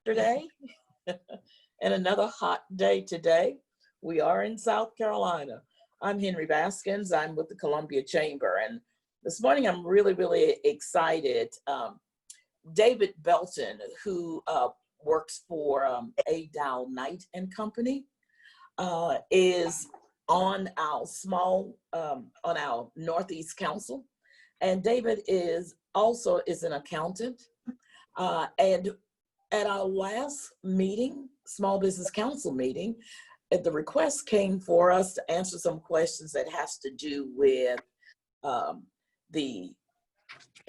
yesterday and another hot day today. We are in South Carolina. I'm Henry Baskins. I'm with the Columbia Chamber. And this morning I'm really excited. David Belton, who works for A. Dowl Knight and Company, is on our Northeast Council. And David is an accountant. And at our last meeting, Small Business Council meeting, the request came for us to answer some questions that has to do with the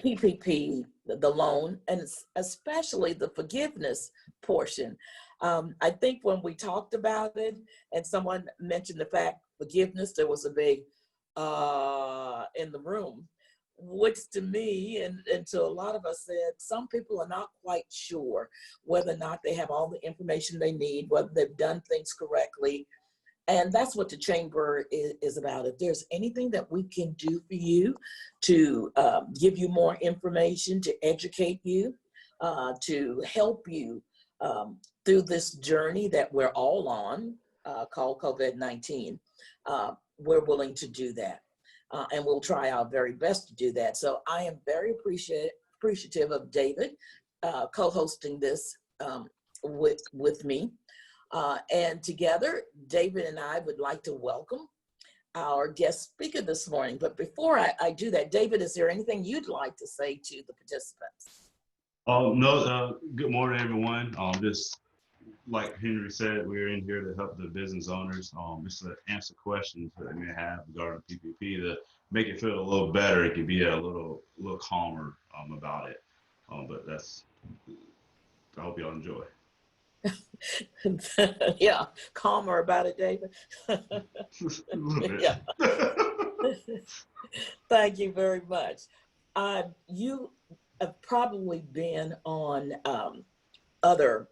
PPP, the loan, and especially the forgiveness portion. I think when we talked about it and someone mentioned the fact forgiveness, there was a big in the room, which to me and to a lot of us said, some people are not quite sure whether or not they have all the information they need, whether they've done things correctly. And that's what the Chamber is about. If there's anything that we can do for you to give you more information, to educate you, to help you through this journey that we're all on, called COVID-19, we're willing to do that. And we'll try our very best to do that. So I am very appreciative of David co-hosting this with me. And together, David and I would like to welcome our guest speaker this morning. But before I do that, David, is there anything you'd like to say to the participants? No, good morning, everyone. Just like Henry said, we're in here to help the business owners, just to answer questions that they may have regarding PPP, to make it feel a little better. It can be a little calmer about it. But I hope y'all enjoy. Yeah, calmer about it, David. Yeah. Thank you very much. You have probably been on other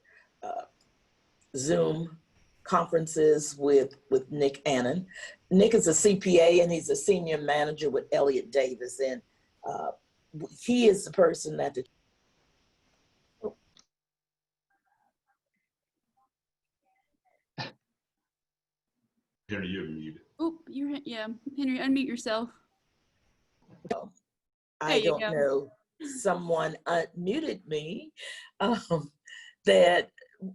Zoom conferences with Nick Annan. Nick is a CPA and he's a senior manager with Elliott Davis, and he is the person that Henry, you're muted. Oh, yeah. Henry, unmute yourself. I don't know. Someone unmuted me. That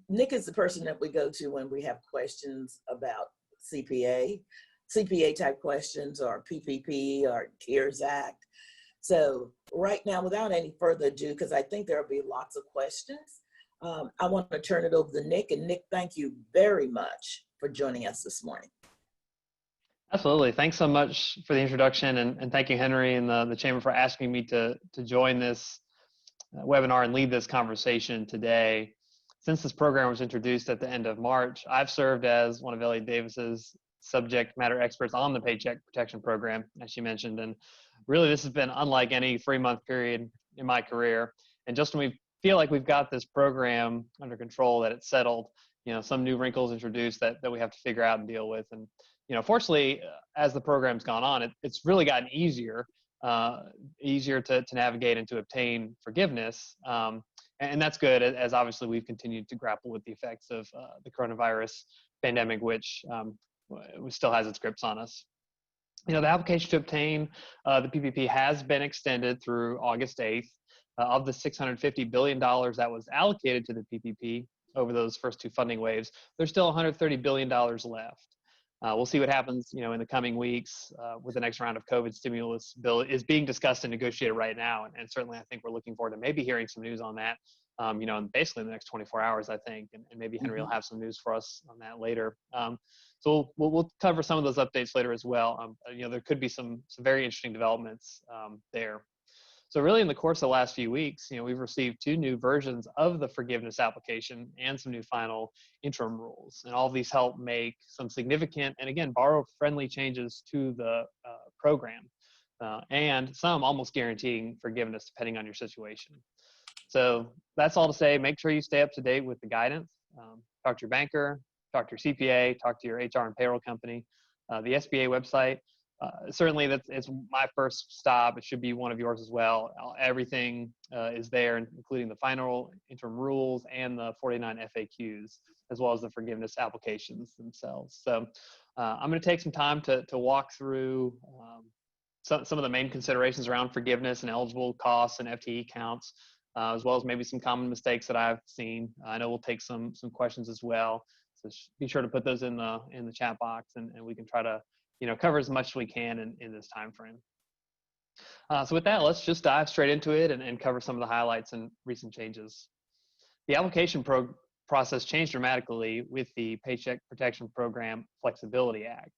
Nick is the person that we go to when we have questions about CPA type questions, or PPP or CARES Act. So right now, without any further ado, because I think there'll be lots of questions, I want to turn it over to Nick. And Nick, thank you very much for joining us this morning. Absolutely. Thanks so much for the introduction, and thank you, Henry, and the Chamber for asking me to join this webinar and lead this conversation today. Since this program was introduced at the end of March, I've served as one of Elliott Davis's subject matter experts on the Paycheck Protection Program, as she mentioned, and really this has been unlike any 3-month period in my career. And just when we feel like we've got this program under control, that it's settled, some new wrinkles introduced that we have to figure out and deal with. And fortunately, as the program's gone on, it's really gotten easier to navigate and to obtain forgiveness. And that's good, as obviously we've continued to grapple with the effects of the coronavirus pandemic, which still has its grips on us. The application to obtain the PPP has been extended through August 8th. Of the $650 billion that was allocated to the PPP over those first 2 funding waves, there's still $130 billion left. We'll see what happens, in the coming weeks with the next round of COVID stimulus bill is being discussed and negotiated right now. And certainly I think we're looking forward to maybe hearing some news on that, basically in the next 24 hours, I think. And maybe Henry will have some news for us on that later. So we'll cover some of those updates later as well. There could be some very interesting developments there. So really in the course of the last few weeks, we've received 2 new versions of the forgiveness application and some new final interim rules. And all of these help make some significant and, again, borrower-friendly changes to the program, and some almost guaranteeing forgiveness depending on your situation. So that's all to say, make sure you stay up to date with the guidance. Talk to your banker, talk to your CPA, talk to your HR and payroll company. The SBA website certainly it's my first stop. It should be one of yours as well. Everything is there, including the final interim rules and the 49 FAQs, as well as the forgiveness applications themselves. So I'm going to take some time to walk through some of the main considerations around forgiveness and eligible costs and FTE counts, as well as maybe some common mistakes that I've seen. I know we'll take some questions as well. So be sure to put those in the chat box, and we can try to cover as much as we can in this time frame. So with that, let's just dive straight into it and cover some of the highlights and recent changes. The application process changed dramatically with the Paycheck Protection Program Flexibility Act.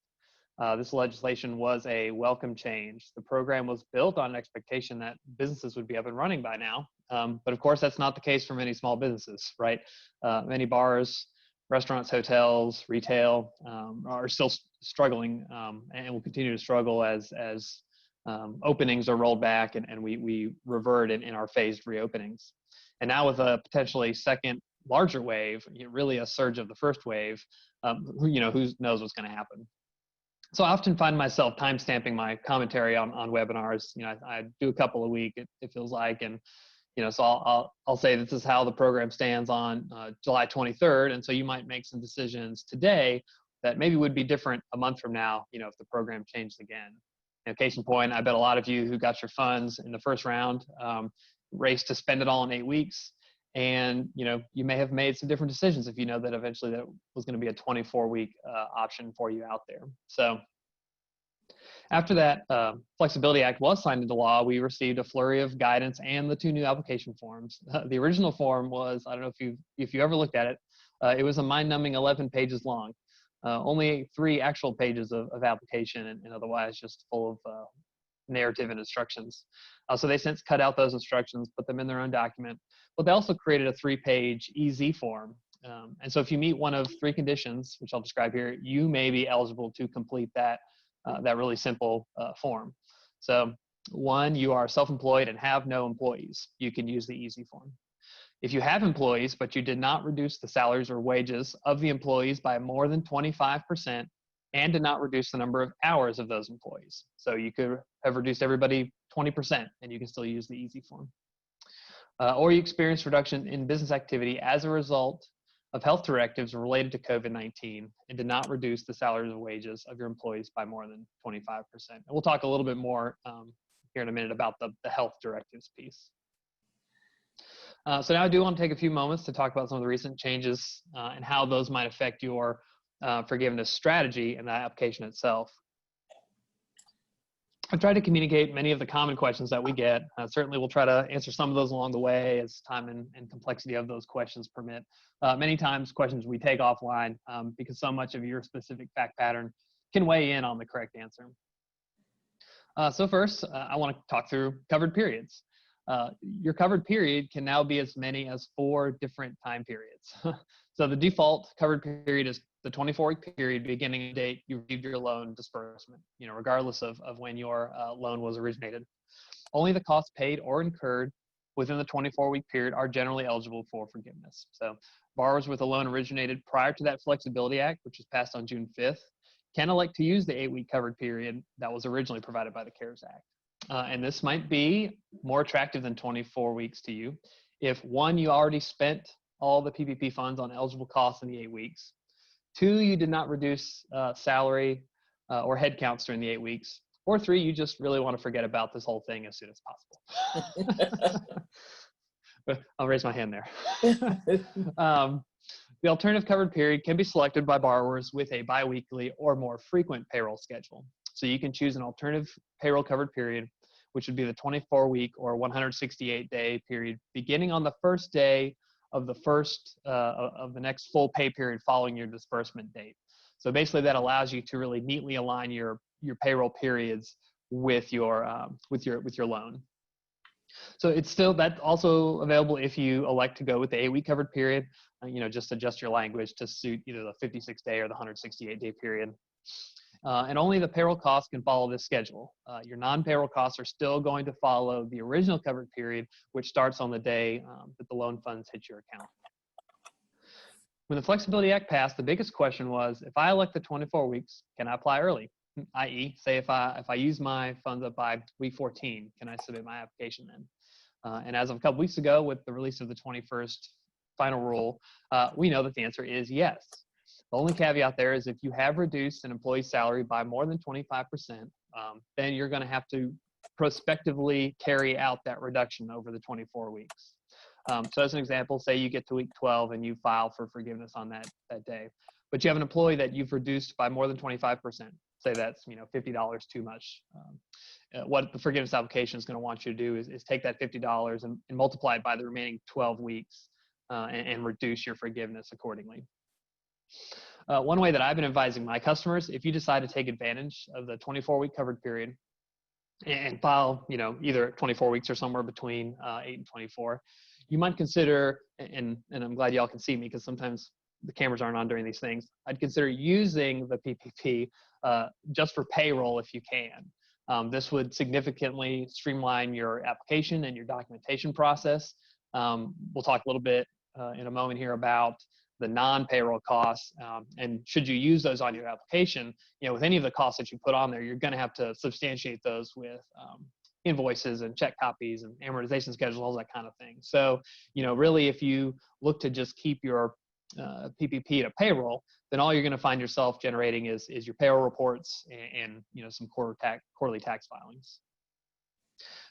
This legislation was a welcome change. The program was built on an expectation that businesses would be up and running by now. But of course, that's not the case for many small businesses, right? Many bars, restaurants, hotels, retail are still struggling and will continue to struggle as openings are rolled back and we revert in our phased reopenings. And now with a potentially second larger wave, really a surge of the first wave, who knows what's going to happen. So I often find myself timestamping my commentary on webinars. I do a couple a week, it feels like, and so I'll say this is how the program stands on July 23rd, and so you might make some decisions today that maybe would be different a month from now, if the program changed again. Case in point, I bet a lot of you who got your funds in the first round raced to spend it all in 8 weeks, and you may have made some different decisions if you know that eventually that was going to be a 24-week option for you out there. So after that Flexibility Act was signed into law, we received a flurry of guidance and the 2 new application forms. The original form was, I don't know if you ever looked at it, it was a mind-numbing 11 pages long. Only 3 actual pages of application and otherwise just full of narrative and instructions. So they since cut out those instructions, put them in their own document, but they also created a 3-page EZ form. And so if you meet one of 3 conditions, which I'll describe here, you may be eligible to complete that really simple form. So 1, you are self-employed and have no employees. You can use the EZ form. If you have employees, but you did not reduce the salaries or wages of the employees by more than 25% and did not reduce the number of hours of those employees. So you could have reduced everybody 20% and you can still use the EZ form. Or you experienced reduction in business activity as a result of health directives related to COVID-19 and did not reduce the salaries or wages of your employees by more than 25%. And we'll talk a little bit more here in a minute about the health directives piece. So now I do want to take a few moments to talk about some of the recent changes and how those might affect your forgiveness strategy and the application itself. I've tried to communicate many of the common questions that we get. Certainly we'll try to answer some of those along the way as time and complexity of those questions permit. Many times questions we take offline because so much of your specific fact pattern can weigh in on the correct answer. So first, I want to talk through covered periods. Your covered period can now be as many as 4 different time periods. So the default covered period is the 24-week period beginning the date you received your loan disbursement, regardless of when your loan was originated. Only the costs paid or incurred within the 24-week period are generally eligible for forgiveness. So borrowers with a loan originated prior to that Flexibility Act, which was passed on June 5th, can elect to use the 8-week covered period that was originally provided by the CARES Act. And this might be more attractive than 24 weeks to you if 1, you already spent all the PPP funds on eligible costs in the 8 weeks. 2, you did not reduce salary or head counts during the 8 weeks. Or 3, you just really want to forget about this whole thing as soon as possible. I'll raise my hand there. The alternative covered period can be selected by borrowers with a biweekly or more frequent payroll schedule. So you can choose an alternative payroll covered period, which would be the 24-week or 168-day period beginning on the first day of the next full pay period following your disbursement date. So basically that allows you to really neatly align your payroll periods with your loan. So it's still that also available if you elect to go with the 8-week covered period. Just adjust your language to suit either the 56-day or the 168-day period. And only the payroll costs can follow this schedule. Your non-payroll costs are still going to follow the original covered period, which starts on the day that the loan funds hit your account. When the Flexibility Act passed, the biggest question was, if I elect the 24 weeks, can I apply early? i.e., say if I use my funds up by week 14, can I submit my application then? And as of a couple weeks ago, with the release of the 21st final rule, we know that the answer is yes. The only caveat there is if you have reduced an employee's salary by more than 25%, then you're going to have to prospectively carry out that reduction over the 24 weeks. So as an example, say you get to week 12 and you file for forgiveness on that day, but you have an employee that you've reduced by more than 25%. Say that's $50 too much. What the forgiveness application is going to want you to do is take that $50 and multiply it by the remaining 12 weeks and reduce your forgiveness accordingly. One way that I've been advising my customers, if you decide to take advantage of the 24-week covered period and file, either 24 weeks or somewhere between 8 and 24, you might consider, and I'm glad y'all can see me because sometimes the cameras aren't on during these things, I'd consider using the PPP just for payroll if you can. This would significantly streamline your application and your documentation process. We'll talk a little bit in a moment here about the non-payroll costs, and should you use those on your application, with any of the costs that you put on there, you're going to have to substantiate those with invoices and check copies and amortization schedules, all that kind of thing. So, really, if you look to just keep your PPP to payroll, then all you're going to find yourself generating is your payroll reports and some quarterly tax filings.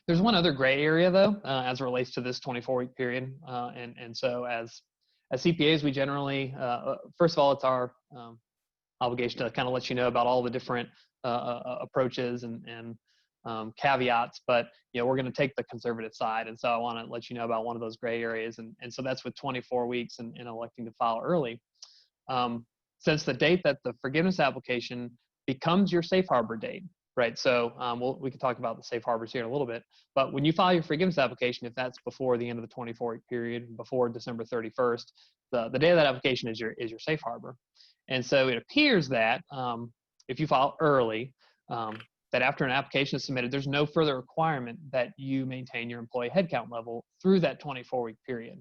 There's one other gray area though, as it relates to this 24-week period, and so as CPAs, we generally, first of all, it's our obligation to kind of let you know about all the different approaches and caveats, but we're going to take the conservative side, and so I want to let you know about one of those gray areas, and so that's with 24 weeks and electing to file early. Since the date that the forgiveness application becomes your safe harbor date, right? So we can talk about the safe harbors here in a little bit, but when you file your forgiveness application, if that's before the end of the 24-week period, before December 31st, the day of that application is your safe harbor. And so it appears that if you file early, that after an application is submitted, there's no further requirement that you maintain your employee headcount level through that 24-week period.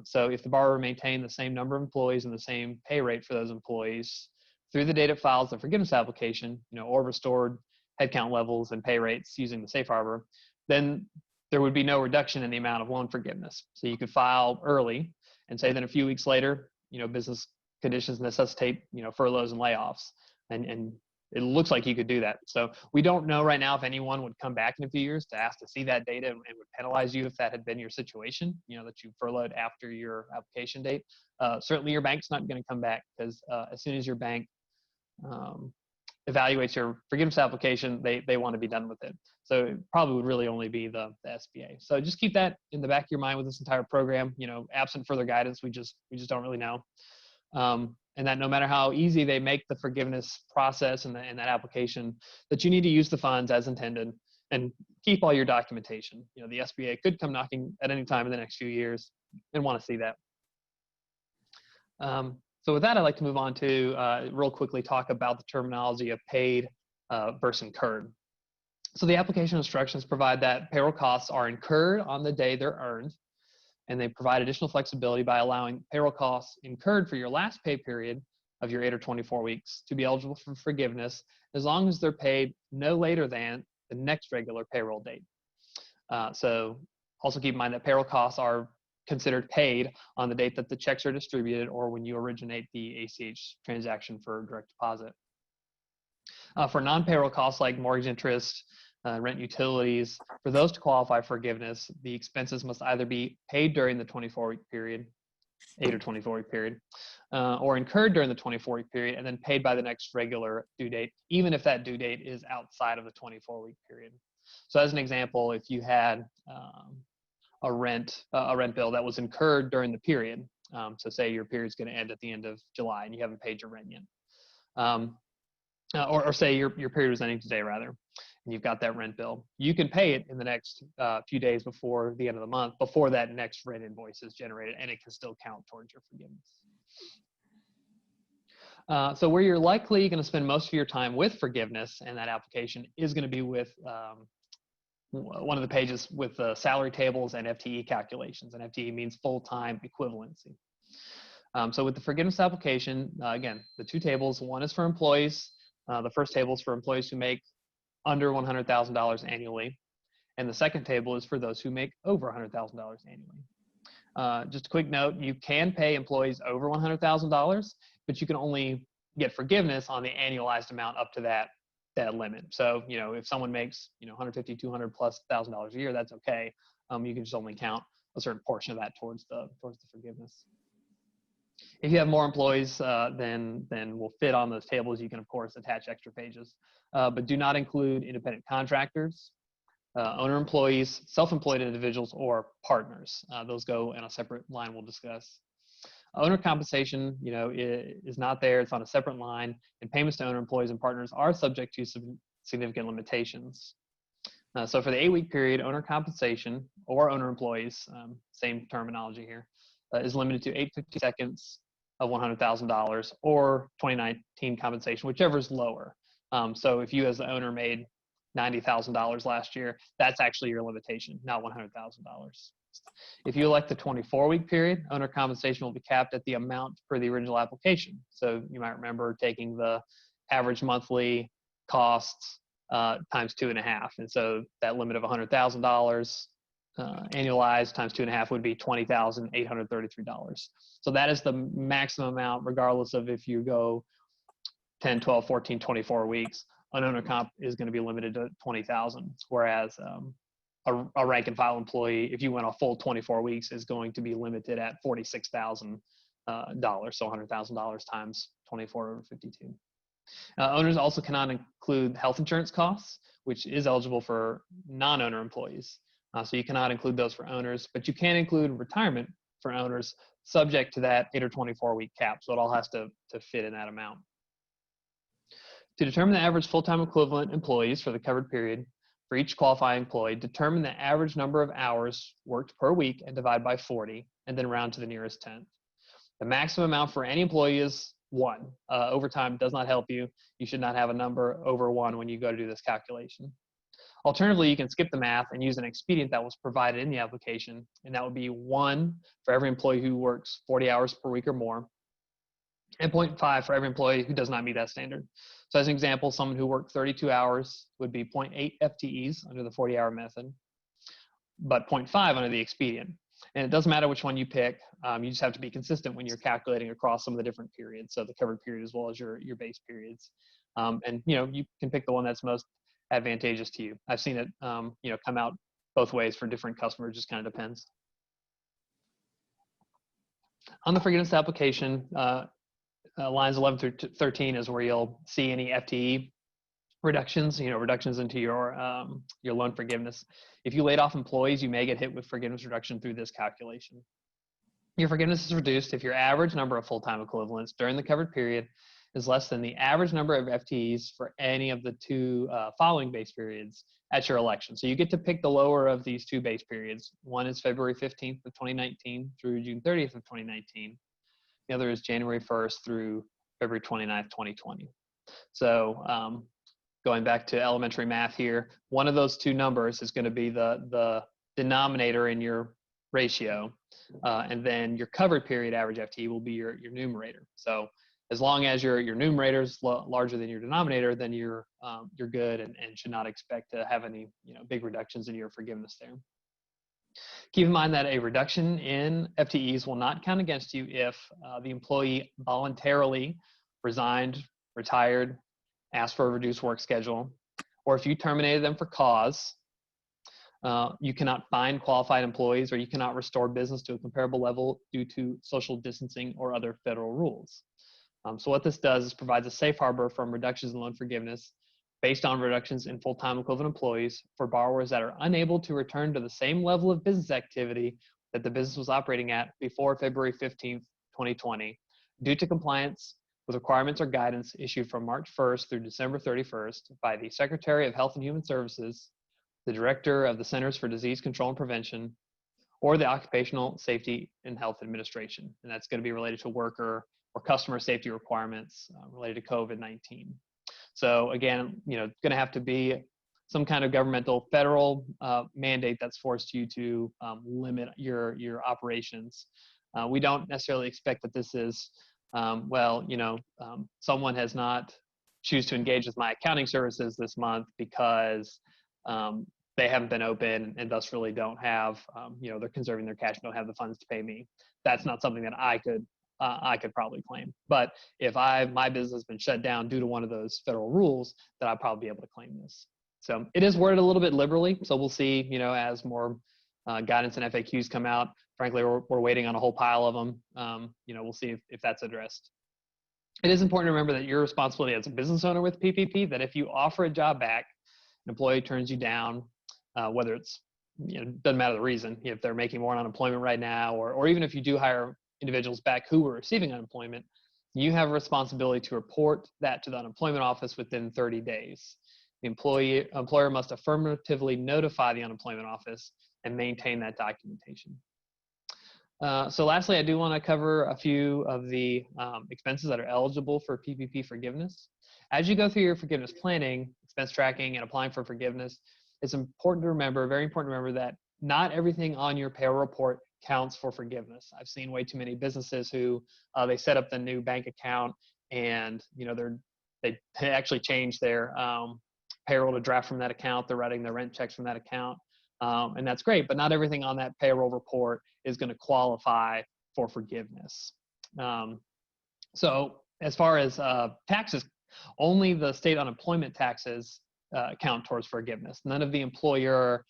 So if the borrower maintained the same number of employees and the same pay rate for those employees through the date it files the forgiveness application, or restored headcount levels and pay rates using the safe harbor, then there would be no reduction in the amount of loan forgiveness. So you could file early and say that a few weeks later, business conditions necessitate, furloughs and layoffs, and it looks like you could do that. So we don't know right now if anyone would come back in a few years to ask to see that data and would penalize you if that had been your situation, that you furloughed after your application date. Certainly your bank's not going to come back because as soon as your bank evaluates your forgiveness application, they want to be done with it. So it probably would really only be the SBA. So just keep that in the back of your mind with this entire program. Absent further guidance, we just don't really know. And that no matter how easy they make the forgiveness process and that application, that you need to use the funds as intended and keep all your documentation. The SBA could come knocking at any time in the next few years and want to see that. So with that, I'd like to move on to real quickly talk about the terminology of paid versus incurred. So the application instructions provide that payroll costs are incurred on the day they're earned, and they provide additional flexibility by allowing payroll costs incurred for your last pay period of your 8 or 24 weeks to be eligible for forgiveness as long as they're paid no later than the next regular payroll date. So also keep in mind that payroll costs are considered paid on the date that the checks are distributed or when you originate the ACH transaction for direct deposit. For non-payroll costs like mortgage interest, rent, utilities, for those to qualify for forgiveness, the expenses must either be paid during the 24-week period, 8 or 24-week period, or incurred during the 24-week period and then paid by the next regular due date, even if that due date is outside of the 24-week period. So as an example, if you had a rent bill that was incurred during the period, so say your period's going to end at the end of July and you haven't paid your rent yet, or say your period was ending today rather, and you've got that rent bill, you can pay it in the next few days before the end of the month, before that next rent invoice is generated, and it can still count towards your forgiveness. So where you're likely going to spend most of your time with forgiveness and that application is going to be with one of the pages with salary tables and FTE calculations, and FTE means full-time equivalency. So with the forgiveness application, again, the two tables, one is for employees The first table is for employees who make under $100,000 annually, and the second table is for those who make over $100,000 annually. Just a quick note, you can pay employees over $100,000, but you can only get forgiveness on the annualized amount up to that limit. So, if someone makes, 150, 200 plus $1,000 a year, that's okay. You can just only count a certain portion of that towards the forgiveness. If you have more employees than will fit on those tables, you can of course attach extra pages, but do not include independent contractors, owner employees, self-employed individuals, or partners. Those go in a separate line we'll discuss. Owner compensation, is not there. It's on a separate line, and payments to owner employees and partners are subject to some significant limitations. So for the 8-week period, owner compensation or owner employees, same terminology here, is limited to 850 seconds of $100,000 or 2019 compensation, whichever is lower. So if you as the owner made $90,000 last year, that's actually your limitation, not $100,000. If you elect the 24-week period, owner compensation will be capped at the amount per the original application. So you might remember taking the average monthly costs times 2.5. And so that limit of $100,000 annualized times 2.5 would be $20,833. So that is the maximum amount, regardless of if you go 10, 12, 14, 24 weeks. An owner comp is going to be limited to $20,000, whereas a rank and file employee, if you went a full 24 weeks, is going to be limited at $46,000, so $100,000 times 24 over 52. Owners also cannot include health insurance costs, which is eligible for non-owner employees. So you cannot include those for owners, but you can include retirement for owners subject to that 8 or 24-week cap. So it all has to fit in that amount. To determine the average full-time equivalent employees for the covered period, for each qualifying employee, determine the average number of hours worked per week and divide by 40, and then round to the nearest tenth. The maximum amount for any employee is 1. Overtime does not help you. You should not have a number over 1 when you go to do this calculation. Alternatively, you can skip the math and use an expedient that was provided in the application, and that would be 1 for every employee who works 40 hours per week or more, and 0.5 for every employee who does not meet that standard. So as an example, someone who worked 32 hours would be 0.8 FTEs under the 40-hour method, but 0.5 under the expedient. And it doesn't matter which one you pick. You just have to be consistent when you're calculating across some of the different periods, so the covered period as well as your base periods. And you can pick the one that's most advantageous to you. I've seen it come out both ways for different customers. Just kind of depends. On the forgiveness application, lines 11 through 13 is where you'll see any FTE reductions, reductions into your loan forgiveness. If you laid off employees, you may get hit with forgiveness reduction through this calculation. Your forgiveness is reduced if your average number of full-time equivalents during the covered period is less than the average number of FTEs for any of the 2 following base periods at your election. So you get to pick the lower of these 2 base periods. One is February 15th of 2019 through June 30th of 2019. The other is January 1st through February 29th, 2020. So going back to elementary math here, one of those 2 numbers is going to be the denominator in your ratio, and then your covered period average FTE will be your numerator. So as long as your numerator is larger than your denominator, then you're good and should not expect to have any big reductions in your forgiveness there. Keep in mind that a reduction in FTEs will not count against you if the employee voluntarily resigned, retired, asked for a reduced work schedule, or if you terminated them for cause. You cannot find qualified employees, or you cannot restore business to a comparable level due to social distancing or other federal rules. So what this does is provides a safe harbor from reductions in loan forgiveness based on reductions in full-time equivalent employees for borrowers that are unable to return to the same level of business activity that the business was operating at before February 15th, 2020, due to compliance with requirements or guidance issued from March 1st through December 31st by the Secretary of Health and Human Services, the Director of the Centers for Disease Control and Prevention, or the Occupational Safety and Health Administration. And that's going to be related to worker or customer safety requirements related to COVID-19. So again, going to have to be some kind of governmental federal mandate that's forced you to limit your operations. We don't necessarily expect that this is, someone has not choose to engage with my accounting services this month because they haven't been open and thus really don't have, they're conserving their cash, don't have the funds to pay me. That's not something that I could probably claim. But if my business has been shut down due to one of those federal rules, then I'll probably be able to claim this. So it is worded a little bit liberally. So we'll see, as more guidance and FAQs come out. Frankly, we're waiting on a whole pile of them. We'll see if that's addressed. It is important to remember that your responsibility as a business owner with PPP, that if you offer a job back, an employee turns you down, whether it's, doesn't matter the reason, if they're making more on unemployment right now, or even if you do hire individuals back who were receiving unemployment, you have a responsibility to report that to the unemployment office within 30 days. The employer must affirmatively notify the unemployment office and maintain that documentation. So lastly, I do want to cover a few of the expenses that are eligible for PPP forgiveness. As you go through your forgiveness planning, expense tracking, and applying for forgiveness, it's important to remember, very important to remember, that not everything on your payroll report counts for forgiveness. I've seen way too many businesses who they set up the new bank account and they actually change their payroll to draft from that account. They're writing their rent checks from that account. And that's great, but not everything on that payroll report is going to qualify for forgiveness. So as far as taxes, only the state unemployment taxes count towards forgiveness. None of the employer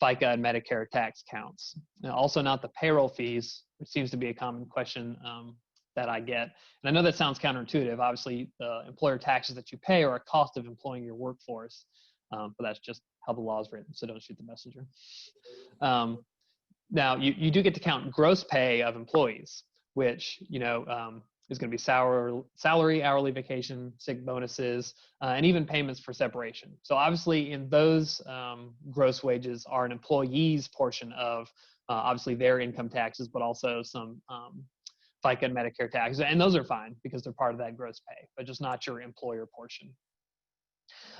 FICA and Medicare tax counts. Now, also not the payroll fees, which seems to be a common question that I get. And I know that sounds counterintuitive. Obviously, the employer taxes that you pay are a cost of employing your workforce, but that's just how the law is written, so don't shoot the messenger. Now, you do get to count gross pay of employees, which, is going to be salary, hourly vacation, sick bonuses, and even payments for separation. So obviously in those gross wages are an employee's portion of obviously their income taxes, but also some FICA and Medicare taxes. And those are fine because they're part of that gross pay, but just not your employer portion.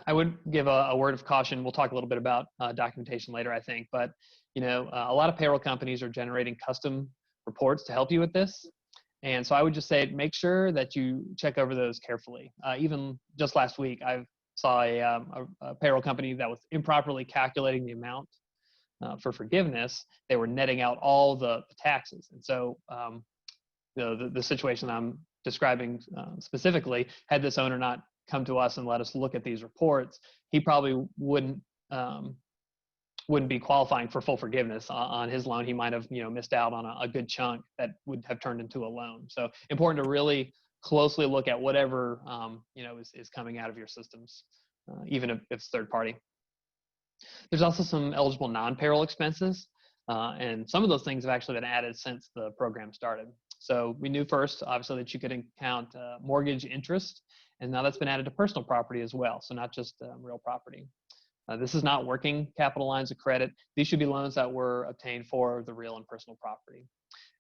I would give a word of caution. We'll talk a little bit about documentation later, I think, but a lot of payroll companies are generating custom reports to help you with this. And so I would just say, make sure that you check over those carefully. Even just last week, I saw a payroll company that was improperly calculating the amount for forgiveness. They were netting out all the taxes. And so the situation I'm describing specifically, had this owner not come to us and let us look at these reports, he probably wouldn't be qualifying for full forgiveness on his loan. He might have, missed out on a good chunk that would have turned into a loan. So important to really closely look at whatever, is coming out of your systems, even if it's third party. There's also some eligible non-payroll expenses. And some of those things have actually been added since the program started. So we knew first, obviously, that you could count mortgage interest, and now that's been added to personal property as well. So not just real property. This is not working capital lines of credit. These should be loans that were obtained for the real and personal property.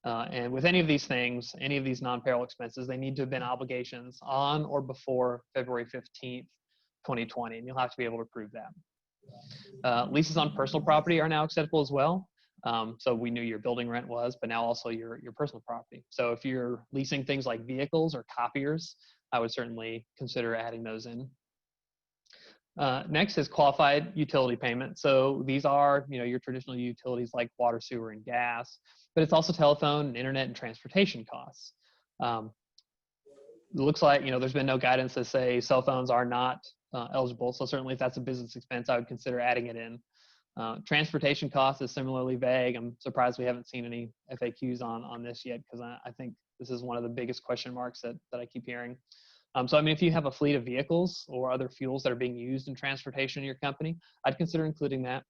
And with any of these things, any of these non-payroll expenses, they need to have been obligations on or before February 15th, 2020, and you'll have to be able to prove that. Leases on personal property are now acceptable as well. So we knew your building rent was, but now also your personal property. So if you're leasing things like vehicles or copiers, I would certainly consider adding those in. Next is qualified utility payment. So these are, your traditional utilities like water, sewer, and gas, but it's also telephone and internet and transportation costs. It looks like, there's been no guidance to say cell phones are not eligible. So certainly if that's a business expense, I would consider adding it in. Transportation costs is similarly vague. I'm surprised we haven't seen any FAQs on this yet, because I think this is one of the biggest question marks that I keep hearing. So, if you have a fleet of vehicles or other fuels that are being used in transportation in your company, I'd consider including that.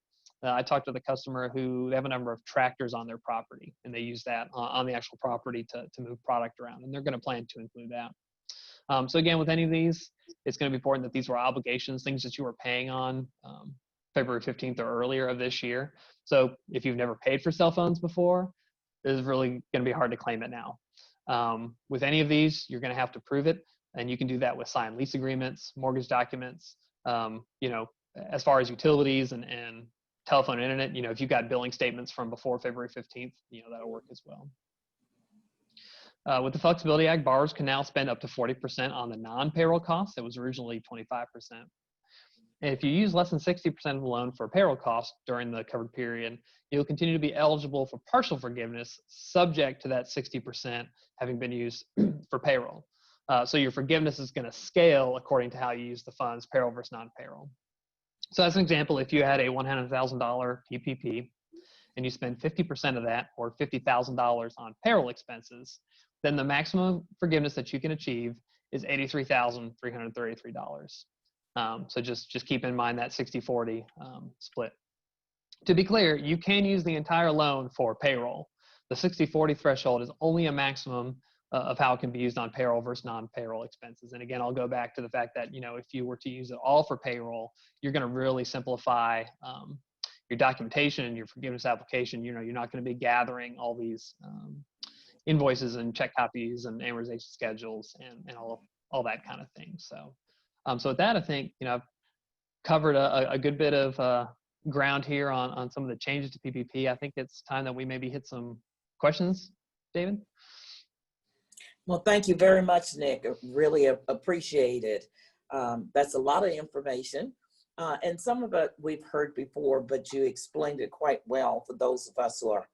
I talked to the customer who they have a number of tractors on their property, and they use that on the actual property to move product around, and they're going to plan to include that. So again, with any of these, it's going to be important that these were obligations, things that you were paying on February 15th or earlier of this year. So if you've never paid for cell phones before, it is really going to be hard to claim it now. With any of these, you're going to have to prove it. And you can do that with signed lease agreements, mortgage documents, as far as utilities and telephone and internet, if you've got billing statements from before February 15th, that'll work as well. With the Flexibility Act, borrowers can now spend up to 40% on the non-payroll costs. It was originally 25%. And if you use less than 60% of the loan for payroll costs during the covered period, you'll continue to be eligible for partial forgiveness, subject to that 60% having been used for payroll. So your forgiveness is going to scale according to how you use the funds, payroll versus non-payroll. So as an example, if you had a $100,000 PPP and you spend 50% of that, or $50,000 on payroll expenses, then the maximum forgiveness that you can achieve is $83,333. So just keep in mind that 60-40 split. To be clear, you can use the entire loan for payroll. The 60-40 threshold is only a maximum of how it can be used on payroll versus non-payroll expenses. And again, I'll go back to the fact that, if you were to use it all for payroll, you're going to really simplify your documentation and your forgiveness application. You're not going to be gathering all these invoices and check copies and amortization schedules and all that kind of thing. So with that, I think, I've covered a good bit of ground here on some of the changes to PPP. I think it's time that we maybe hit some questions, David. Well, thank you very much, Nick. Really appreciate it. That's a lot of information. And some of it we've heard before, but you explained it quite well for those of us who are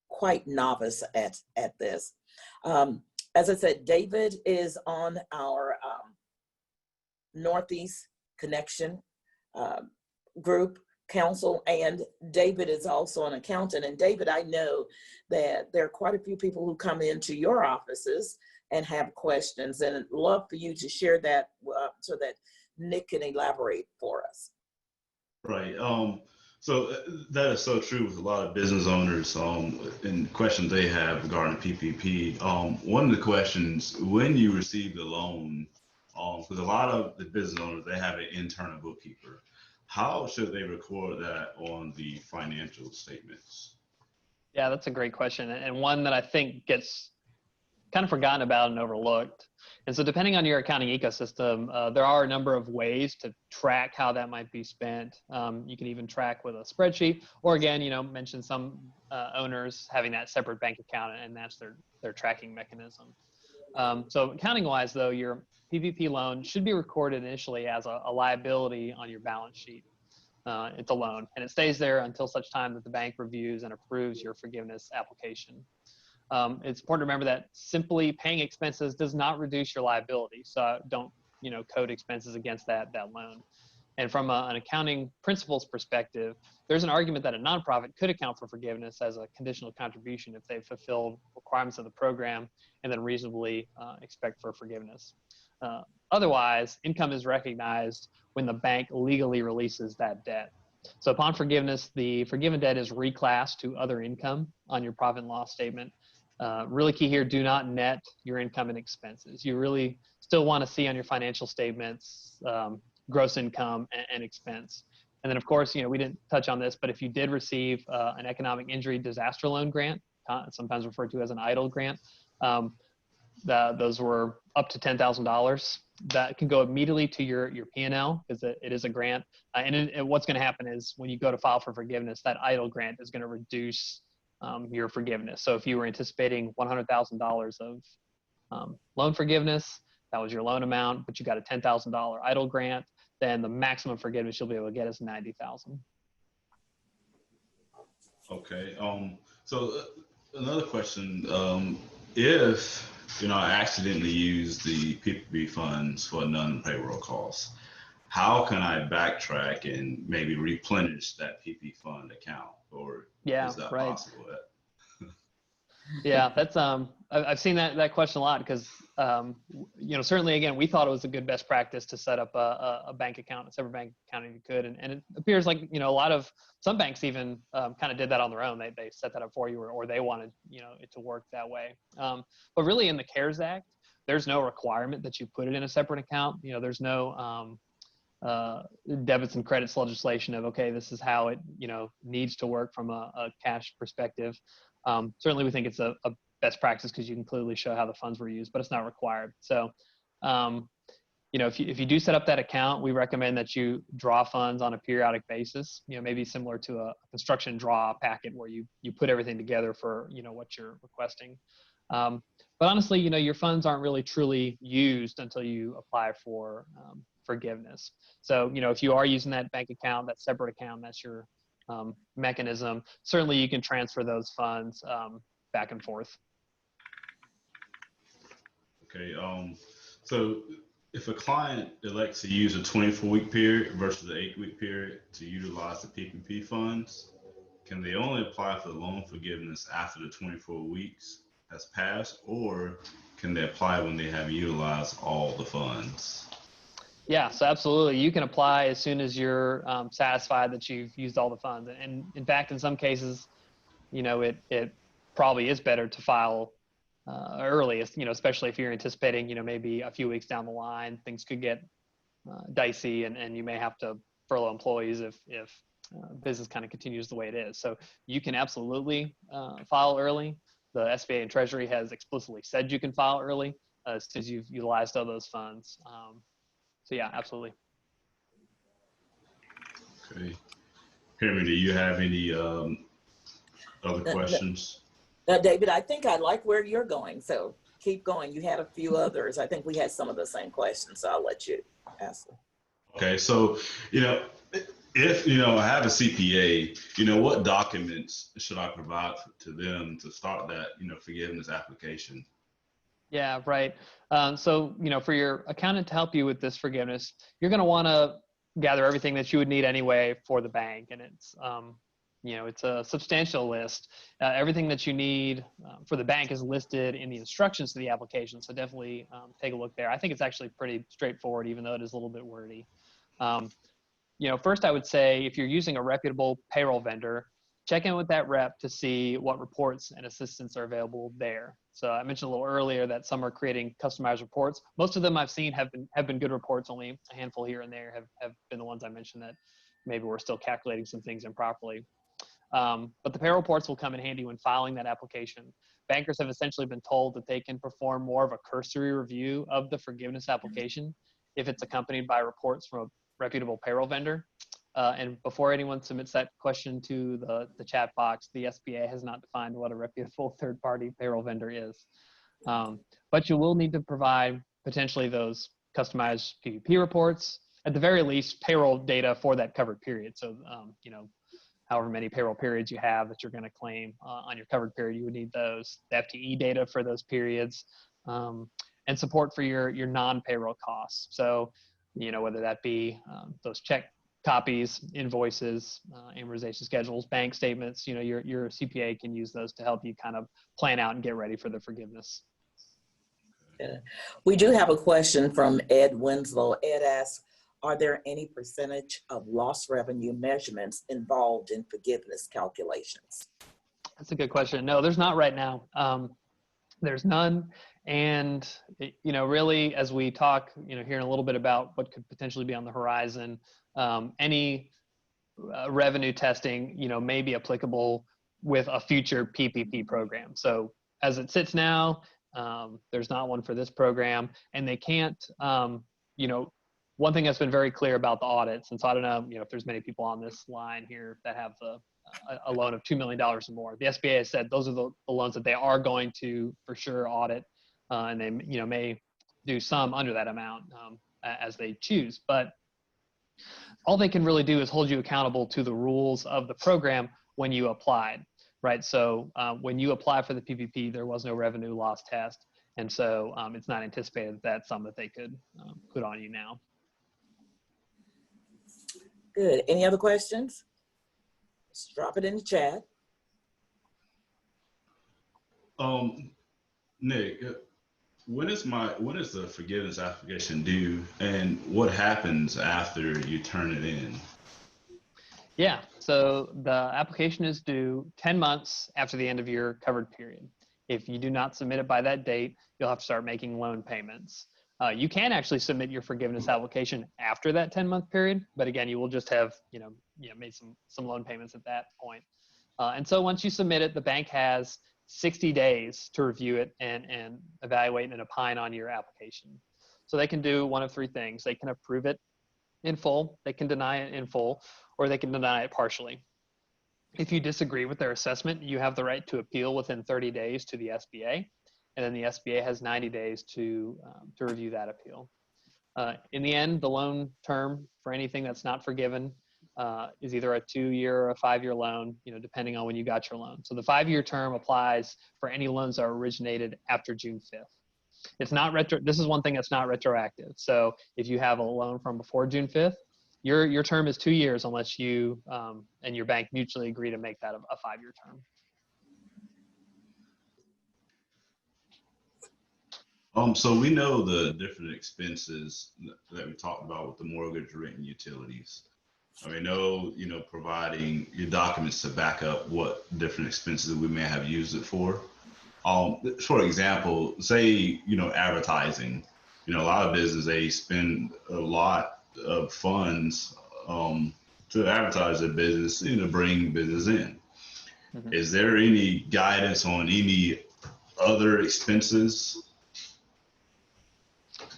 quite novice at this. As I said, David is on our Northeast Connection group council, and David is also an accountant. And David, I know that there are quite a few people who come into your offices and have questions, and I'd love for you to share that so that Nick can elaborate for us. Right. So that is so true with a lot of business owners and questions they have regarding PPP. One of the questions, when you receive the loan, because a lot of the business owners, they have an internal bookkeeper. How should they record that on the financial statements? Yeah, that's a great question, and one that I think gets kind of forgotten about and overlooked. And so depending on your accounting ecosystem, there are a number of ways to track how that might be spent. You can even track with a spreadsheet, or again, mention some owners having that separate bank account, and that's their tracking mechanism. So accounting wise though, your PPP loan should be recorded initially as a liability on your balance sheet. It's a loan, and it stays there until such time that the bank reviews and approves your forgiveness application. It's important to remember that simply paying expenses does not reduce your liability. So don't, code expenses against that loan. And from an accounting principles perspective, there's an argument that a nonprofit could account for forgiveness as a conditional contribution if they fulfill requirements of the program and then reasonably expect for forgiveness. Otherwise, income is recognized when the bank legally releases that debt. So upon forgiveness, the forgiven debt is reclassed to other income on your profit and loss statement. Really key here, do not net your income and expenses. You really still want to see on your financial statements gross income and expense. And then of course, we didn't touch on this, but if you did receive an economic injury disaster loan grant, sometimes referred to as an EIDL grant, those were up to $10,000. That can go immediately to your P&L because it is a grant. And what's going to happen is when you go to file for forgiveness, that EIDL grant is going to reduce your forgiveness. So if you were anticipating $100,000 of loan forgiveness, that was your loan amount, but you got a $10,000 EIDL grant, then the maximum forgiveness you'll be able to get is $90,000. Okay. So another question, if I accidentally use the PPP funds for non-payroll costs, how can I backtrack and maybe replenish that PP fund account, or is that possible? Yeah, that's I've seen that question a lot because certainly again we thought it was a good best practice to set up a bank account, a separate bank account if you could, and it appears like some banks even kind of did that on their own. They set that up for you, or they wanted it to work that way. But really in the CARES Act, there's no requirement that you put it in a separate account. There's no debits and credits legislation of, okay, this is how it needs to work from a cash perspective. Certainly we think it's a best practice because you can clearly show how the funds were used, but it's not required. So if you do set up that account, we recommend that you draw funds on a periodic basis, maybe similar to a construction draw packet where you put everything together for what you're requesting. But honestly, your funds aren't really truly used until you apply for forgiveness. So, if you are using that bank account, that separate account, that's your mechanism, certainly you can transfer those funds back and forth. Okay. So if a client elects to use a 24-week period versus the 8-week period to utilize the PPP funds, can they only apply for the loan forgiveness after the 24 weeks has passed, or can they apply when they have utilized all the funds? Yeah, so absolutely. You can apply as soon as you're satisfied that you've used all the funds. And in fact, in some cases, it probably is better to file early, especially if you're anticipating, maybe a few weeks down the line, things could get dicey and you may have to furlough employees if business kind of continues the way it is. So you can absolutely file early. The SBA and Treasury has explicitly said you can file early as soon as you've utilized all those funds. So yeah, absolutely. Okay. Henry, do you have any other questions? David, I think I like where you're going, so keep going. You had a few others. I think we had some of the same questions, so I'll let you ask them. Okay, so if I have a CPA, what documents should I provide to them to start that forgiveness application? Yeah, right. So for your accountant to help you with this forgiveness, you're going to want to gather everything that you would need anyway for the bank, and it's it's a substantial list. Everything that you need for the bank is listed in the instructions to the application, so definitely take a look there. I think it's actually pretty straightforward, even though it is a little bit wordy. First I would say if you're using a reputable payroll vendor, check in with that rep to see what reports and assistance are available there. So I mentioned a little earlier that some are creating customized reports. Most of them I've seen have been good reports. Only a handful here and there have been the ones I mentioned that maybe we're still calculating some things improperly. But the payroll reports will come in handy when filing that application. Bankers have essentially been told that they can perform more of a cursory review of the forgiveness application if it's accompanied by reports from a reputable payroll vendor. And before anyone submits that question to the chat box, the SBA has not defined what a reputable third-party payroll vendor is. But you will need to provide potentially those customized PPP reports, at the very least payroll data for that covered period. So, however many payroll periods you have that you're going to claim on your covered period, you would need those, the FTE data for those periods, and support for your non-payroll costs. So, whether that be those check copies, invoices, amortization schedules, bank statements, your CPA can use those to help you kind of plan out and get ready for the forgiveness. Yeah. We do have a question from Ed Winslow. Ed asks, are there any percentage of lost revenue measurements involved in forgiveness calculations? That's a good question. No, there's not right now. There's none. And, really, as we talk, hearing a little bit about what could potentially be on the horizon, any revenue testing, may be applicable with a future PPP program. So as it sits now, there's not one for this program, and they can't, one thing that's been very clear about the audits, and so I don't know, if there's many people on this line here that have a loan of $2 million or more. The SBA has said those are the loans that they are going to for sure audit, and they may do some under that amount as they choose. But all they can really do is hold you accountable to the rules of the program when you applied, right? So when you apply for the PPP, there was no revenue loss test, and so it's not anticipated that that's something that they could put on you now. Good. Any other questions? Just drop it in the chat. Nick, when is the forgiveness application due, and what happens after you turn it in? Yeah, so the application is due 10 months after the end of your covered period. If you do not submit it by that date, you'll have to start making loan payments. You can actually submit your forgiveness application after that 10-month period, but again, you will just have made some loan payments at that point. And so once you submit it, the bank has 60 days to review it and evaluate and opine on your application. So they can do one of three things. They can approve it in full, they can deny it in full, or they can deny it partially. If you disagree with their assessment, you have the right to appeal within 30 days to the SBA. and then the SBA has 90 days to review that appeal. In the end, the loan term for anything that's not forgiven is either a 2-year or a 5-year loan, depending on when you got your loan. So the 5-year term applies for any loans that are originated after June 5th. It's not this is one thing that's not retroactive. So if you have a loan from before June 5th, your term is 2 years unless you and your bank mutually agree to make that a 5-year term. So we know the different expenses that we talked about with the mortgage, rent, and utilities. I know, providing your documents to back up what different expenses we may have used it for. For example, say, advertising, a lot of businesses, they spend a lot of funds to advertise their business, bring business in. Mm-hmm. Is there any guidance on any other expenses?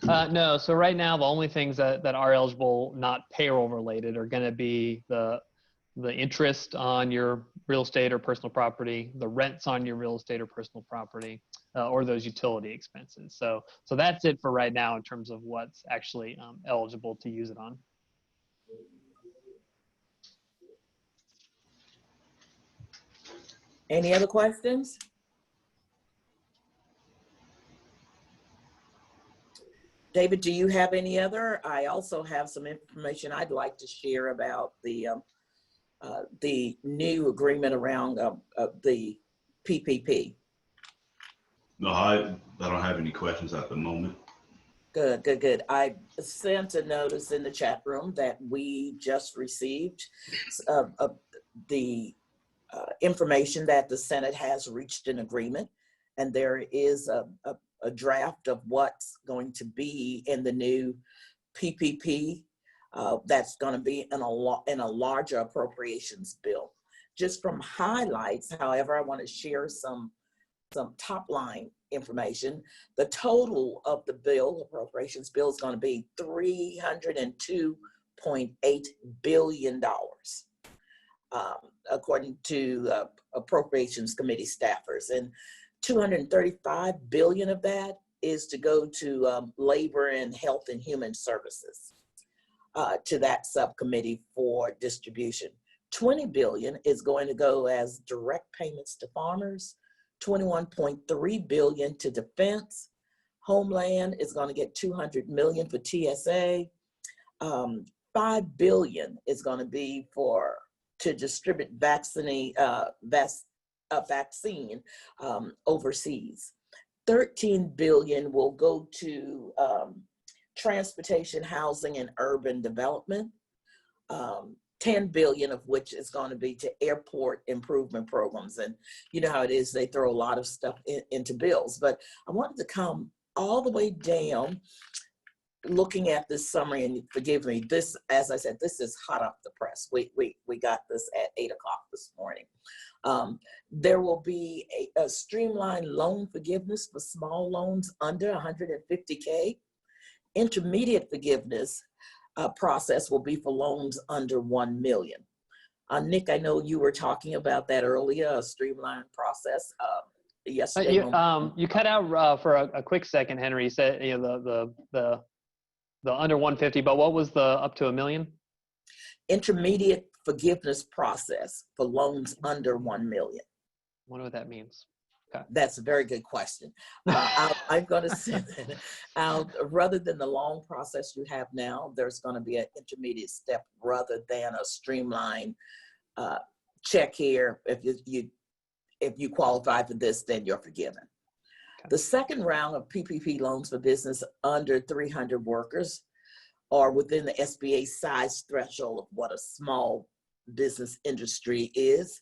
No. So right now, the only things that are eligible, not payroll related, are going to be the interest on your real estate or personal property, the rents on your real estate or personal property, or those utility expenses. So that's it for right now in terms of what's actually eligible to use it on. Any other questions? David, do you have any other? I also have some information I'd like to share about the new agreement around the PPP. No, I don't have any questions at the moment. Good. I sent a notice in the chat room that we just received the information that the Senate has reached an agreement, and there is a draft of what's going to be in the new PPP that's going to be in a larger appropriations bill. Just from highlights, however, I want to share some top line information. The total of the appropriations bill is going to be $302.8 billion, according to Appropriations Committee staffers. And $235 billion of that is to go to Labor and Health and Human Services, to that subcommittee for distribution. $20 billion is going to go as direct payments to farmers. $21.3 billion to defense. Homeland is going to get $200 million for TSA. $5 billion is going to be to distribute vaccine overseas. $13 billion will go to transportation, housing, and urban development. $10 billion of which is going to be to airport improvement programs. And you know how it is, they throw a lot of stuff into bills. But I wanted to come all the way down looking at this summary, and forgive me, this, as I said, this is hot off the press. We got this at 8 o'clock this morning. There will be a streamlined loan forgiveness for small loans under 150K. Intermediate forgiveness process will be for loans under 1 million. Nick, I know you were talking about that earlier, a streamlined process. Yesterday. You cut out for a quick second, Henry. You said the under 150, but what was the up to 1 million? Intermediate forgiveness process for loans under 1 million. I wonder what that means. Okay. That's a very good question. I'm going to send it out. Rather than the long process you have now, there's going to be an intermediate step rather than a streamlined check here. If you qualify for this, then you're forgiven. Okay. The second round of PPP loans for business under 300 workers are within the SBA size threshold of what a small business industry is.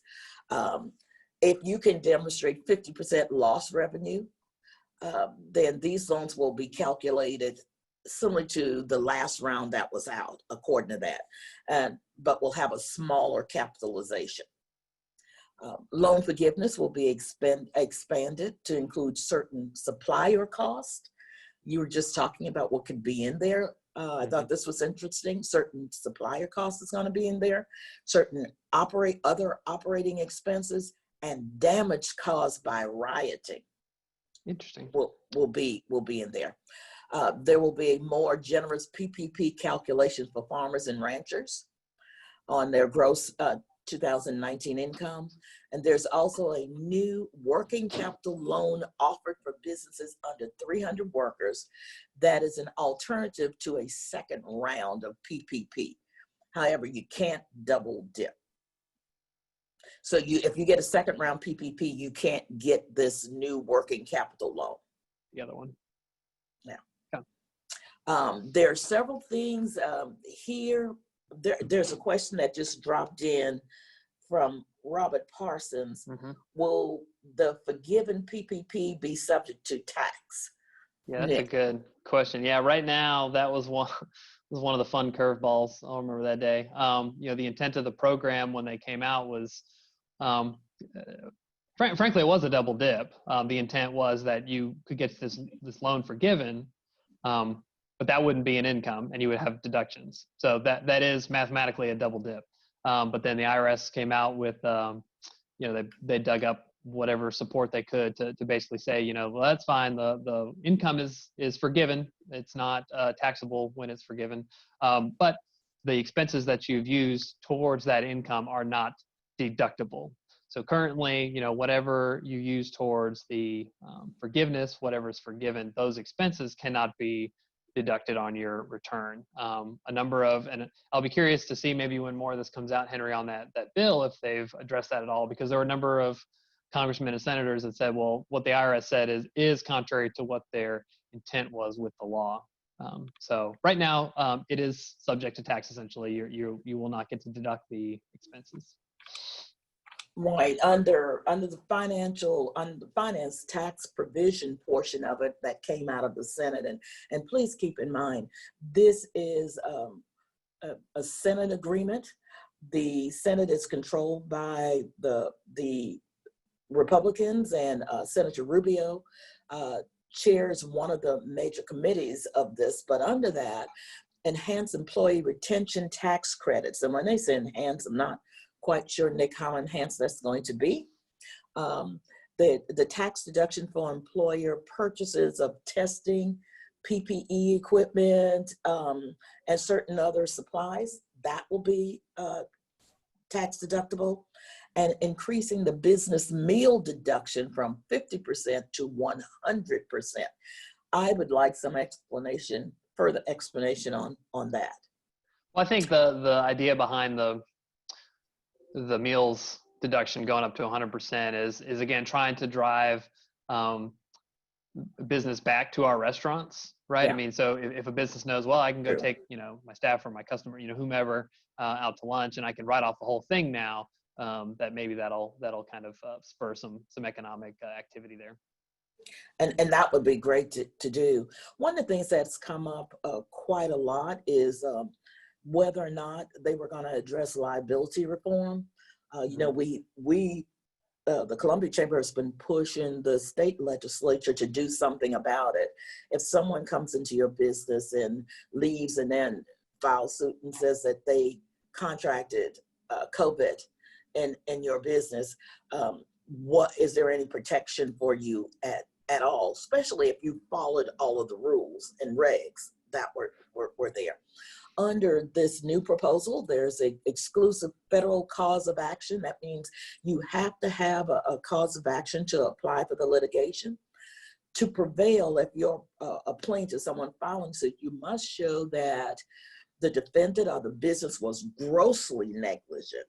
If you can demonstrate 50% loss revenue, then these loans will be calculated similar to the last round that was out, according to that, but will have a smaller capitalization. Loan forgiveness will be expanded to include certain supplier costs. You were just talking about what could be in there. I thought this was interesting. Certain supplier costs is going to be in there, certain other operating expenses, and damage caused by rioting Interesting. will be in there. There will be a more generous PPP calculations for farmers and ranchers on their gross 2019 income. And there's also a new working capital loan offered for businesses under 300 workers that is an alternative to a second round of PPP. However, you can't double dip. So if you get a second round PPP, you can't get this new working capital loan. The other one. There are several things here. There's a question that just dropped in from Robert Parsons. Mm-hmm. Will the forgiven PPP be subject to tax? Yeah, that's a good question. Yeah, right now that was one of the fun curveballs. I'll remember that day. The intent of the program when they came out was, frankly, it was a double dip. The intent was that you could get this loan forgiven, but that wouldn't be an income, and you would have deductions. So that is mathematically a double dip. But then the IRS came out with, they dug up whatever support they could to basically say, well, that's fine. The income is forgiven. It's not taxable when it's forgiven. But the expenses that you've used towards that income are not deductible. So currently, whatever you use towards the forgiveness, whatever is forgiven, those expenses cannot be deducted on your return. And I'll be curious to see maybe when more of this comes out, Henry, on that bill, if they've addressed that at all, because there were a number of congressmen and senators that said, well, what the IRS said is contrary to what their intent was with the law. So right now, it is subject to tax. Essentially, you will not get to deduct the expenses. Right, under the finance tax provision portion of it that came out of the Senate, and please keep in mind, this is a Senate agreement. The Senate is controlled by the Republicans, and Senator Rubio chairs one of the major committees of this. But under that, enhanced employee retention tax credits, and when they say enhanced, I'm not quite sure, Nick, how enhanced that's going to be. The tax deduction for employer purchases of testing, PPE equipment, and certain other supplies, that will be tax deductible, and increasing the business meal deduction from 50% to 100%. I would like some further explanation on that. Well, I think the idea behind the meals deduction going up to 100% is again trying to drive business back to our restaurants, right? Yeah. I mean, so if a business knows, well, I can go True. take my staff or my customer, whomever out to lunch, and I can write off the whole thing now. That maybe that'll kind of spur some economic activity there. And that would be great to do. One of the things that's come up quite a lot is whether or not they were going to address liability reform. The Columbia Chamber has been pushing the state legislature to do something about it. If someone comes into your business and leaves and then files suit and says that they contracted COVID in your business, is there any protection for you at all, especially if you followed all of the rules and regs that were there. Under this new proposal, there's an exclusive federal cause of action. That means you have to have a cause of action to apply for the litigation. To prevail, if you're a plaintiff, someone filing suit, you must show that the defendant or the business was grossly negligent,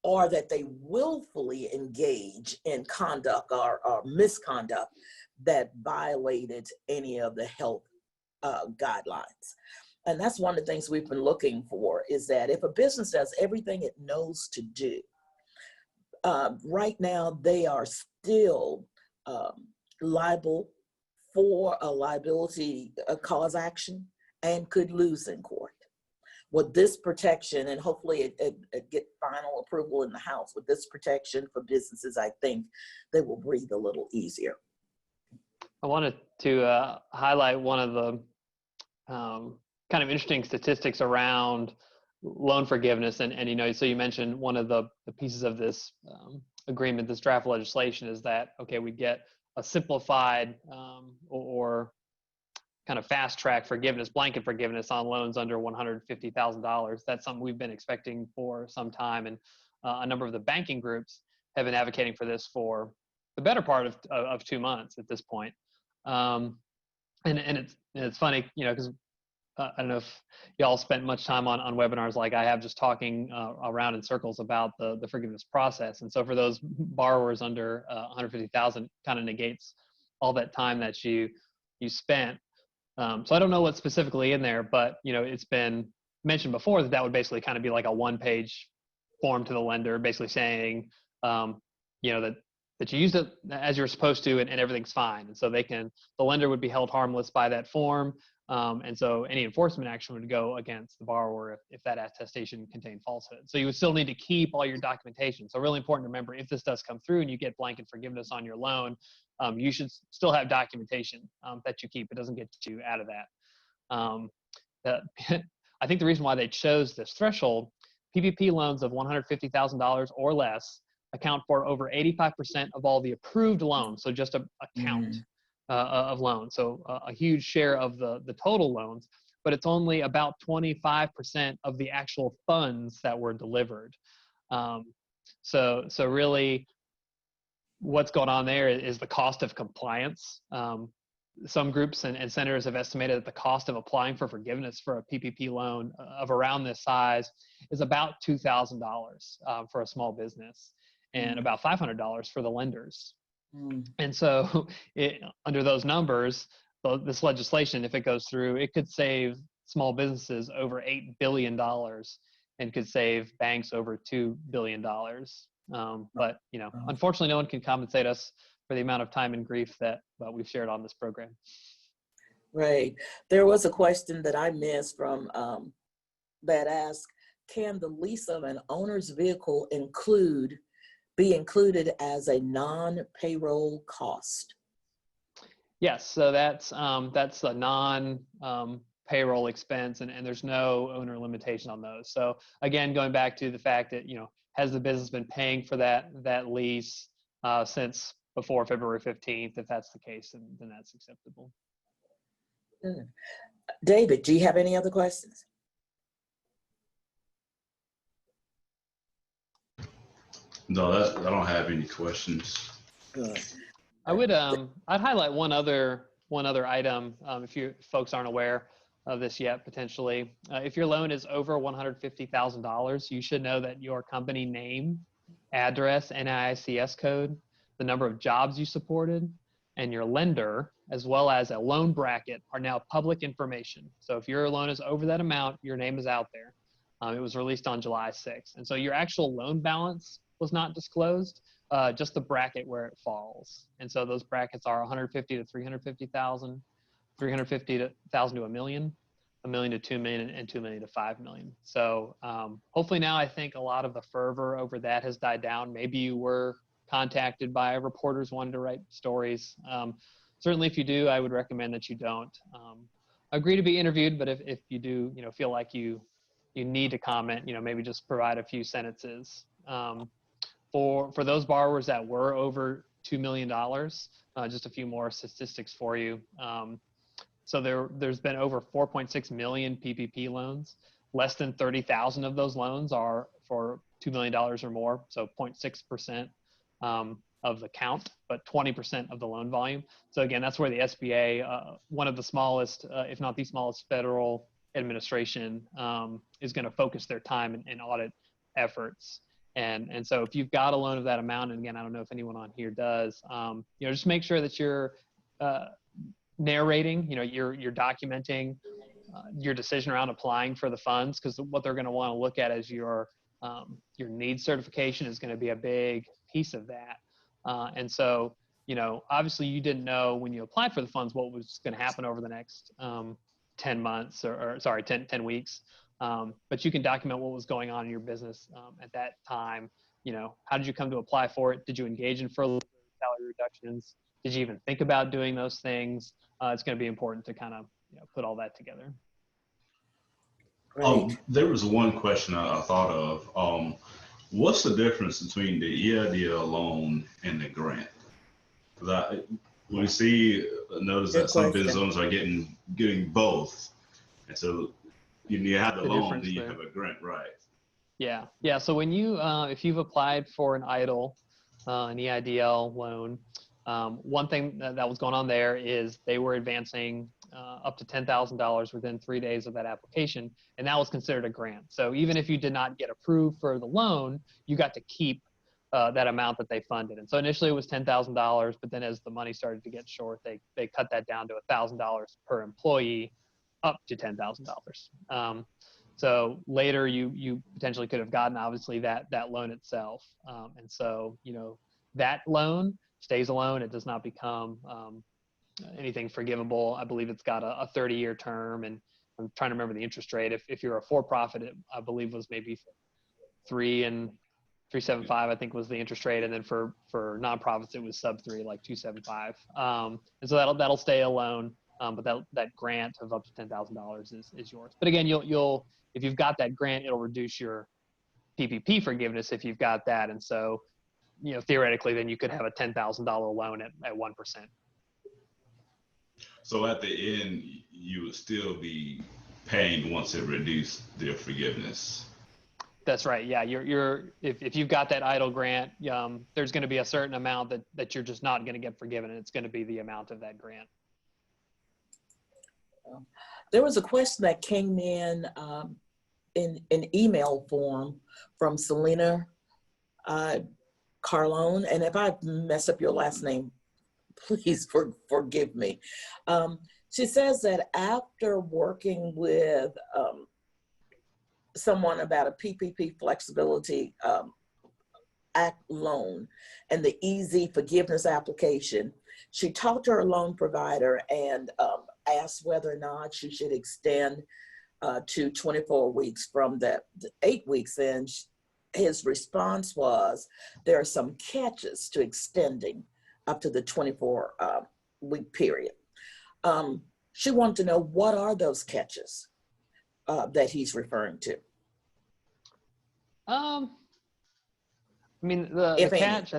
or that they willfully engage in conduct or misconduct that violated any of the health guidelines. And that's one of the things we've been looking for, is that if a business does everything it knows to do, right now they are still liable for a liability cause action and could lose in court. With this protection, and hopefully it get final approval in the House, with this protection for businesses, I think they will breathe a little easier. I wanted to highlight one of the kind of interesting statistics around loan forgiveness. And so you mentioned one of the pieces of this agreement, this draft legislation, is that, okay, we get simplified or kind of fast track forgiveness, blanket forgiveness on loans under $150,000. That's something we've been expecting for some time. And a number of the banking groups have been advocating for this for the better part of 2 months at this point. And it's funny, because I don't know if y'all spent much time on webinars like I have, just talking around in circles about the forgiveness process. And so for those borrowers under 150,000, kind of negates all that time that you spent. So I don't know what's specifically in there, but it's been mentioned before that would basically kind of be like a one-page form to the lender, basically saying, that you used it as you're supposed to, and everything's fine. And so the lender would be held harmless by that form. And so any enforcement action would go against the borrower if that attestation contained falsehood. So you would still need to keep all your documentation. So really important to remember, if this does come through and you get blanket forgiveness on your loan, you should still have documentation that you keep. It doesn't get you out of that. I think the reason why they chose this threshold, PPP loans of $150,000 or less account for over 85% of all the approved loans. So just a count of loans. So a huge share of the total loans, but it's only about 25% of the actual funds that were delivered. So really what's going on there is the cost of compliance. Some groups and senators have estimated that the cost of applying for forgiveness for a PPP loan of around this size is about $2,000 for a small business, and about $500 for the lenders. And so under those numbers, this legislation, if it goes through, it could save small businesses over $8 billion and could save banks over $2 billion. But, unfortunately, no one can compensate us for the amount of time and grief that we've shared on this program. Right. There was a question that I missed from that asked, can the lease of an owner's vehicle be included as a non-payroll cost? Yes, so that's a non-payroll expense, and there's no owner limitation on those. So again, going back to the fact that, has the business been paying for that lease since before February 15th? If that's the case, then that's acceptable. Good. David, do you have any other questions? No, I don't have any questions. Good. I'd highlight one other item, if you folks aren't aware of this yet, potentially. If your loan is over $150,000, you should know that your company name, address, NAICS code, the number of jobs you supported, and your lender, as well as a loan bracket, are now public information. So if your loan is over that amount, your name is out there. It was released on July 6th. And so your actual loan balance was not disclosed, just the bracket where it falls. And so those brackets are 150 to 350,000, 350,000 to $1 million, $1 million to $2 million, and $2 million to $5 million. So hopefully now I think a lot of the fervor over that has died down. Maybe you were contacted by reporters wanting to write stories. Certainly if you do, I would recommend that you don't agree to be interviewed, but if you do, feel like you need to comment, maybe just provide a few sentences. For those borrowers that were over $2 million, just a few more statistics for you. So there's been over 4.6 million PPP loans. Less than 30,000 of those loans are for $2 million or more, so 0.6% of the count, but 20% of the loan volume. So again, that's where the SBA, one of the smallest, if not the smallest federal administration, is going to focus their time in audit efforts. And so if you've got a loan of that amount, and again, I don't know if anyone on here does, just make sure that you're narrating, you're documenting your decision around applying for the funds, because what they're going to want to look at is your needs certification is going to be a big piece of that. And so, obviously you didn't know when you applied for the funds what was going to happen over the next 10 months or 10 weeks. But you can document what was going on in your business at that time. How did you come to apply for it? Did you engage in furlough salary reductions? Did you even think about doing those things? It's going to be important to kind of put all that together. Right. There was one question I thought of. What's the difference between the EIDL loan and the grant? Because we see, notice Good that some business question. owners are getting both. And so you have the The loan, difference then you there. have a grant, right? Yeah. Yeah. So when you, if you've applied for an EIDL, an EIDL loan, one thing that was going on there is they were advancing up to $10,000 within 3 days of that application, and that was considered a grant. So even if you did not get approved for the loan, you got to keep that amount that they funded. And so initially it was $10,000, but then as the money started to get short, they cut that down to $1,000 per employee, up to $10,000. So later you potentially could have gotten obviously that loan itself. And so, that loan stays a loan. It does not become anything forgivable. I believe it's got a 30-year term, and I'm trying to remember the interest rate. If you're a for-profit, I believe was maybe 3.75, I think was the interest rate. And then for nonprofits, it was sub 3, like 2.75. And so that'll stay a loan. But that grant of up to $10,000 is yours. But again, you'll if you've got that grant, it'll reduce your PPP forgiveness if you've got that. And so, theoretically, then you could have a $10,000 loan at 1%. So at the end, you would still be paying once it reduced their forgiveness. That's right. Yeah, if you've got that EIDL grant, there's going to be a certain amount that you're just not going to get forgiven, and it's going to be the amount of that grant. There was a question that came in email form from Selena Carlone, and if I mess up your last name, please forgive me. She says that after working with someone about a PPP flexibility act loan and the easy forgiveness application, she talked to her loan provider and asked whether or not she should extend to 24 weeks from the 8 weeks. And his response was, there are some catches to extending up to the 24 week period. She wanted to know, what are those catches that he's referring to? I mean, the catch,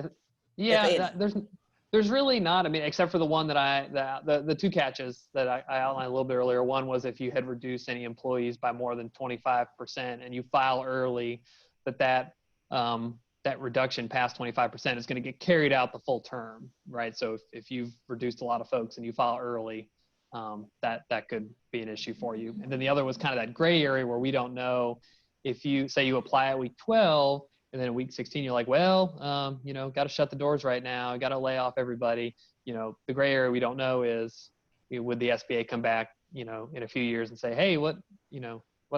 there's really not. I mean, except for the one that the two catches that I outlined a little bit earlier. One was if you had reduced any employees by more than 25% and you file early, that reduction past 25% is going to get carried out the full term, right? So if you've reduced a lot of folks and you file early, that could be an issue for you. And then the other was kind of that gray area where we don't know if you say you apply at week 12 and then at week 16, you're like, well, got to shut the doors right now. Got to lay off everybody. The gray area we don't know is, would the SBA come back, in a few years and say, hey, what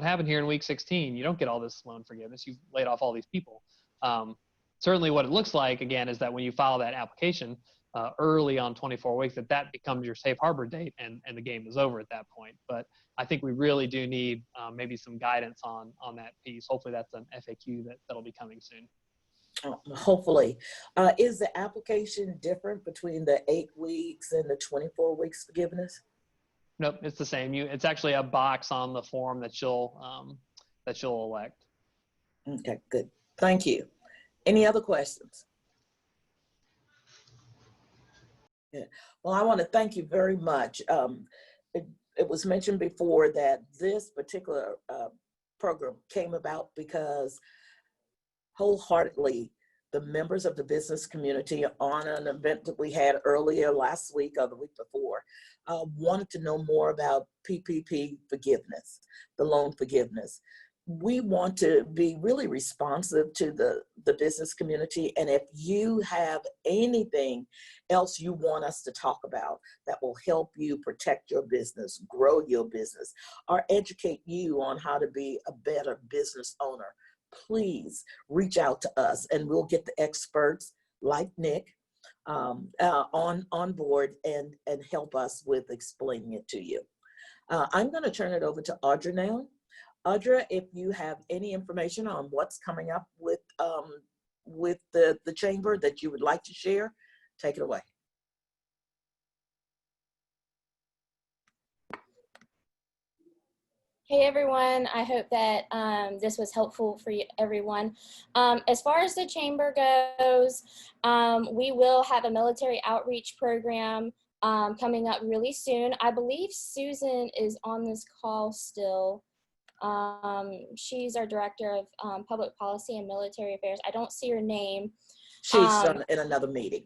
happened here in week 16? You don't get all this loan forgiveness. You've laid off all these people. Certainly what it looks like, again, is that when you file that application early on 24 weeks, that becomes your safe harbor date and the game is over at that point. But I think we really do need maybe some guidance on that piece. Hopefully that's an FAQ that'll be coming soon. Hopefully. Is the application different between the 8 weeks and the 24 weeks forgiveness? Nope, it's the same. It's actually a box on the form that you'll elect. Okay, good. Thank you. Any other questions? Yeah. Well, I want to thank you very much. It was mentioned before that this particular program came about because wholeheartedly the members of the business community on an event that we had earlier last week or the week before wanted to know more about PPP forgiveness, the loan forgiveness. We want to be really responsive to the business community. And if you have anything else you want us to talk about that will help you protect your business, grow your business, or educate you on how to be a better business owner, please reach out to us and we'll get the experts like Nick on board and help us with explaining it to you. I'm going to turn it over to Audra now. Audra, if you have any information on what's coming up with the chamber that you would like to share, take it away. Hey everyone, I hope that this was helpful for everyone. As far as the chamber goes, we will have a military outreach program coming up really soon. I believe Susan is on this call still. She's our Director of Public Policy and Military Affairs. I don't see her name. She's in another meeting.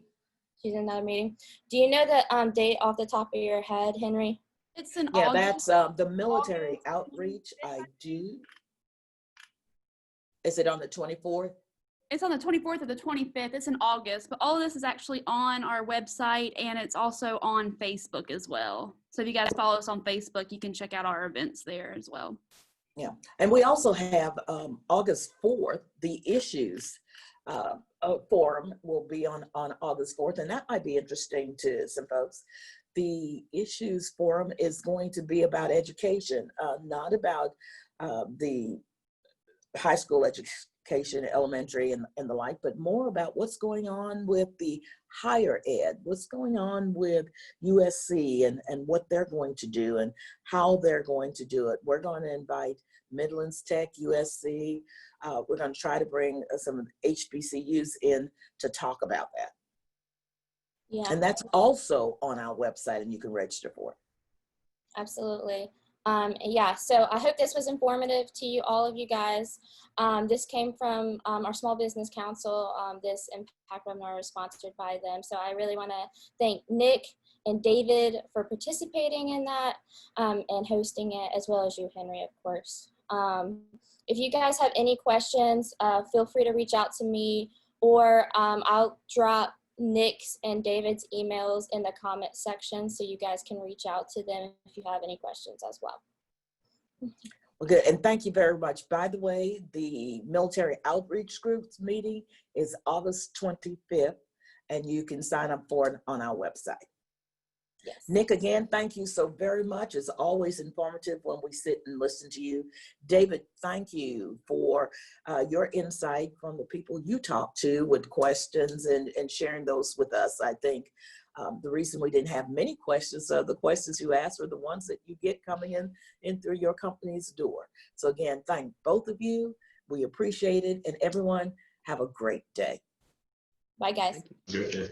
She's in another meeting. Do you know the date off the top of your head, Henry? It's in Yeah, August. that's the military outreach. I do. Is it on the 24th? It's on the 24th or the 25th. It's in August, but all of this is actually on our website and it's also on Facebook as well. So if you guys follow us on Facebook, you can check out our events there as well. Yeah, and we also have August 4th, the issues forum will be on August 4th, and that might be interesting to some folks. The issues forum is going to be about education, not about the high school education, elementary and the like, but more about what's going on with the higher ed, what's going on with USC and what they're going to do and how they're going to do it. We're going to invite Midlands Tech, USC. We're going to try to bring some HBCUs in to talk about that. Yeah. And that's also on our website and you can register for it. Absolutely. Yeah, so I hope this was informative to you, all of you guys. This came from our Small Business Council. This impact webinar was sponsored by them. So I really want to thank Nick and David for participating in that and hosting it, as well as you, Henry, of course. If you guys have any questions, feel free to reach out to me, or I'll drop Nick's and David's emails in the comment section so you guys can reach out to them if you have any questions as well. Well, good, and thank you very much. By the way, the Military Outreach Group's meeting is August 25th, and you can sign up for it on our website. Yes. Nick, again, thank you so very much. It's always informative when we sit and listen to you. David, thank you for your insight from the people you talk to with questions and sharing those with us. I think the reason we didn't have many questions are the questions you asked are the ones that you get coming in through your company's door. So again, thank both of you. We appreciate it. And everyone, have a great day. Bye, guys. Good day.